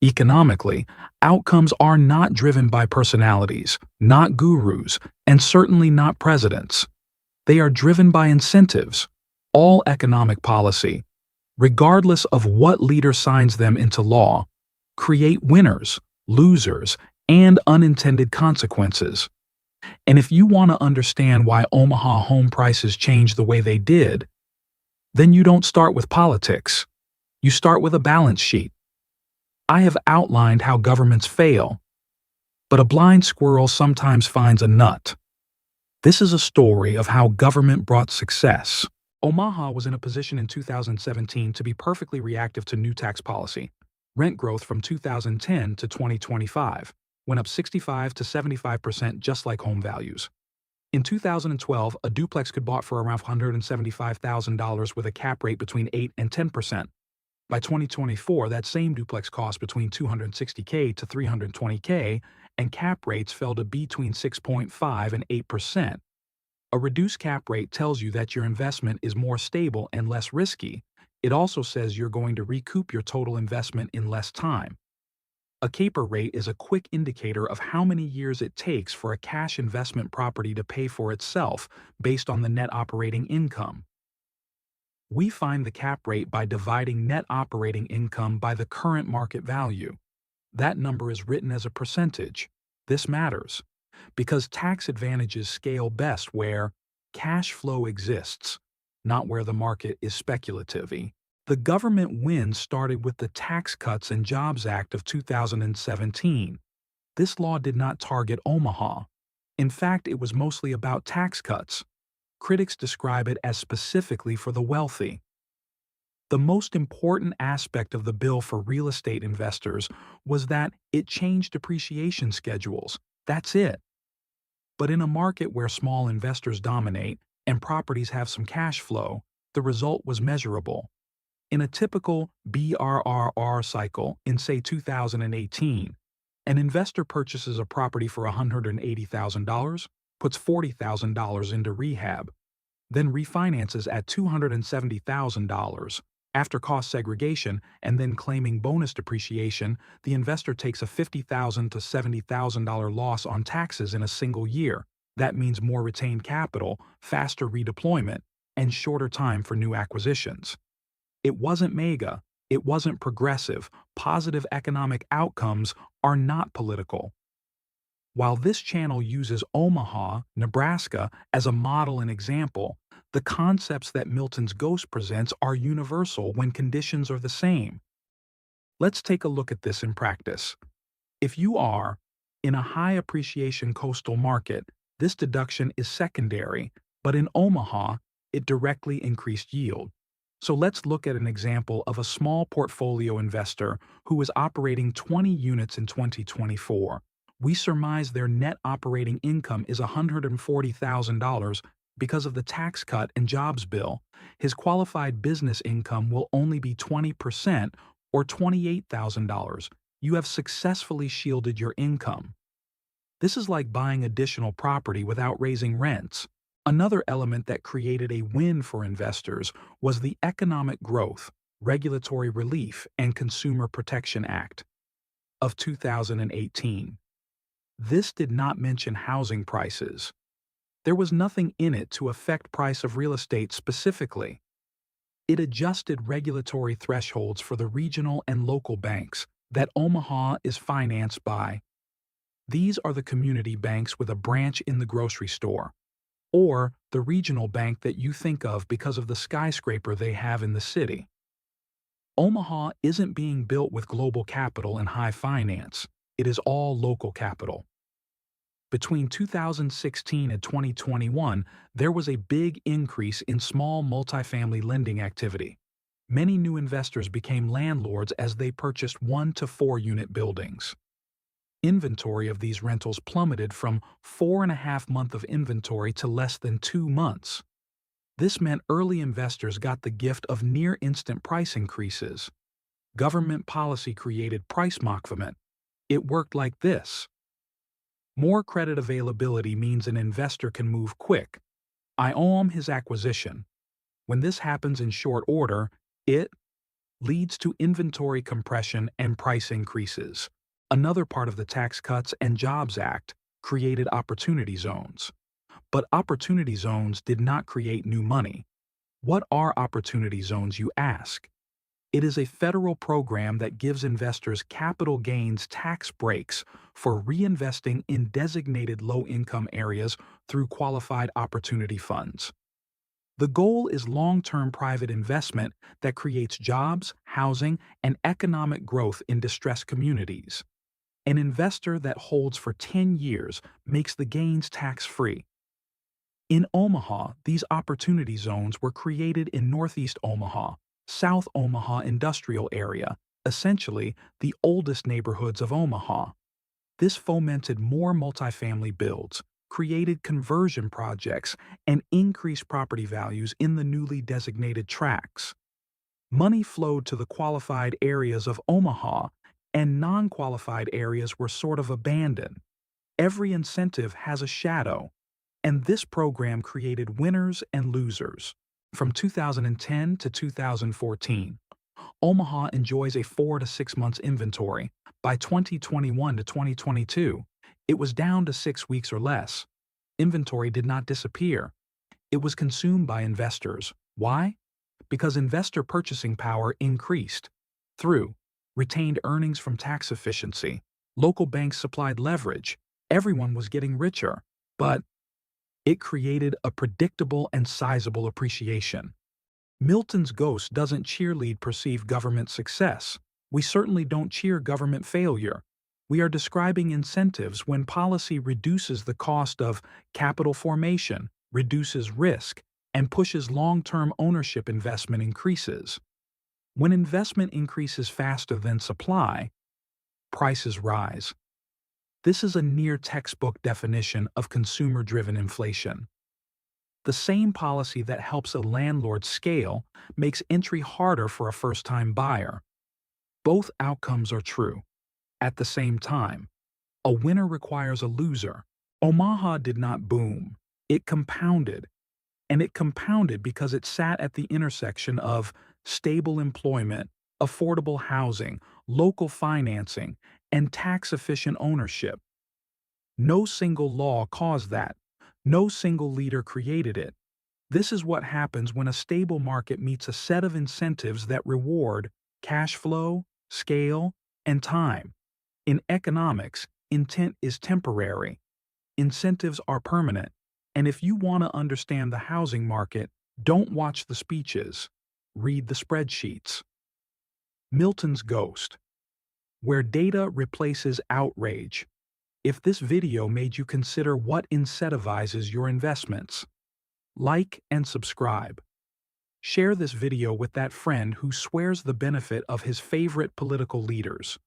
Economically, outcomes are not driven by personalities, not gurus, and certainly not presidents. They are driven by incentives. All economic policy, regardless of what leader signs them into law, create winners, losers, and unintended consequences. And if you want to understand why Omaha home prices changed the way they did, then you don't start with politics. You start with a balance sheet. I have outlined how governments fail, but a blind squirrel sometimes finds a nut. This is a story of how government brought success. Omaha was in a position in 2017 to be perfectly reactive to new tax policy. Rent growth from 2010 to 2025 went up 65 to 75% just like home values. In 2012, a duplex could bought for around $175,000 with a cap rate between 8 and 10%. By 2024, that same duplex cost between $260K to $320K, and cap rates fell to between 6.5 and 8%. A reduced cap rate tells you that your investment is more stable and less risky. It also says you're going to recoup your total investment in less time. A caper rate is a quick indicator of how many years it takes for a cash investment property to pay for itself based on the net operating income. We find the cap rate by dividing net operating income by the current market value. That number is written as a percentage. This matters because tax advantages scale best where cash flow exists, not where the market is speculative. The government win started with the Tax Cuts and Jobs Act of 2017. This law did not target Omaha. In fact, it was mostly about tax cuts. Critics describe it as specifically for the wealthy. The most important aspect of the bill for real estate investors was that it changed depreciation schedules. That's it. But in a market where small investors dominate and properties have some cash flow, the result was measurable. In a typical BRRR cycle in, say, 2018, an investor purchases a property for $180,000, puts $40,000 into rehab, then refinances at $270,000. After cost segregation and then claiming bonus depreciation, the investor takes a $50,000 to $70,000 loss on taxes in a single year. That means more retained capital, faster redeployment, and shorter time for new acquisitions. It wasn't mega. It wasn't progressive. Positive economic outcomes are not political. While this channel uses Omaha, Nebraska, as a model and example, the concepts that Milton's Ghost presents are universal when conditions are the same. Let's take a look at this in practice. If you are in a high appreciation coastal market, this deduction is secondary, but in Omaha, it directly increased yield. So let's look at an example of a small portfolio investor who is operating 20 units in 2024. We surmise their net operating income is $140,000 because of the tax cut and jobs bill. His qualified business income will only be 20% or $28,000. You have successfully shielded your income. This is like buying additional property without raising rents. Another element that created a win for investors was the Economic Growth, Regulatory Relief, and Consumer Protection Act of 2018. This did not mention housing prices. There was nothing in it to affect price of real estate specifically. It adjusted regulatory thresholds for the regional and local banks that Omaha is financed by. These are the community banks with a branch in the grocery store, or the regional bank that you think of because of the skyscraper they have in the city. Omaha isn't being built with global capital and high finance. It is all local capital. Between 2016 and 2021, there was a big increase in small multifamily lending activity. Many new investors became landlords as they purchased 1 to 4 unit buildings. Inventory of these rentals plummeted from 4.5 months of inventory to less than 2 months. This meant early investors got the gift of near-instant price increases. Government policy created price movement. It worked like this. More credit availability means an investor can move quick. I owe him his acquisition. When this happens in short order, it leads to inventory compression and price increases. Another part of the Tax Cuts and Jobs Act created opportunity zones. But opportunity zones did not create new money. What are opportunity zones, you ask? It is a federal program that gives investors capital gains tax breaks for reinvesting in designated low-income areas through qualified opportunity funds. The goal is long-term private investment that creates jobs, housing, and economic growth in distressed communities. An investor that holds for 10 years makes the gains tax-free. In Omaha, these opportunity zones were created in Northeast Omaha, South Omaha industrial area, essentially the oldest neighborhoods of Omaha. This fomented more multifamily builds, created conversion projects, and increased property values in the newly designated tracts. Money flowed to the qualified areas of Omaha, and non-qualified areas were sort of abandoned. Every incentive has a shadow, and this program created winners and losers. From 2010 to 2014, Omaha enjoys a 4 to 6 months inventory. By 2021 to 2022, it was down to 6 weeks or less. Inventory did not disappear. It was consumed by investors. Why? Because investor purchasing power increased. Through retained earnings from tax efficiency, local banks supplied leverage. Everyone was getting richer. But it created a predictable and sizable appreciation. Milton's ghost doesn't cheerlead perceived government success. We certainly don't cheer government failure. We are describing incentives when policy reduces the cost of capital formation, reduces risk, and pushes long-term ownership investment increases. When investment increases faster than supply, prices rise. This is a near textbook definition of consumer-driven inflation. The same policy that helps a landlord scale makes entry harder for a first-time buyer. Both outcomes are true. At the same time, a winner requires a loser. Omaha did not boom. It compounded. And it compounded because it sat at the intersection of stable employment, affordable housing, local financing, and tax-efficient ownership. No single law caused that. No single leader created it. This is what happens when a stable market meets a set of incentives that reward cash flow, scale, and time. In economics, intent is temporary. Incentives are permanent. And if you want to understand the housing market, don't watch the speeches. Read the spreadsheets. Milton's ghost. Where data replaces outrage. If this video made you consider what incentivizes your investments, like and subscribe. Share this video with that friend who swears the benefit of his favorite political leaders.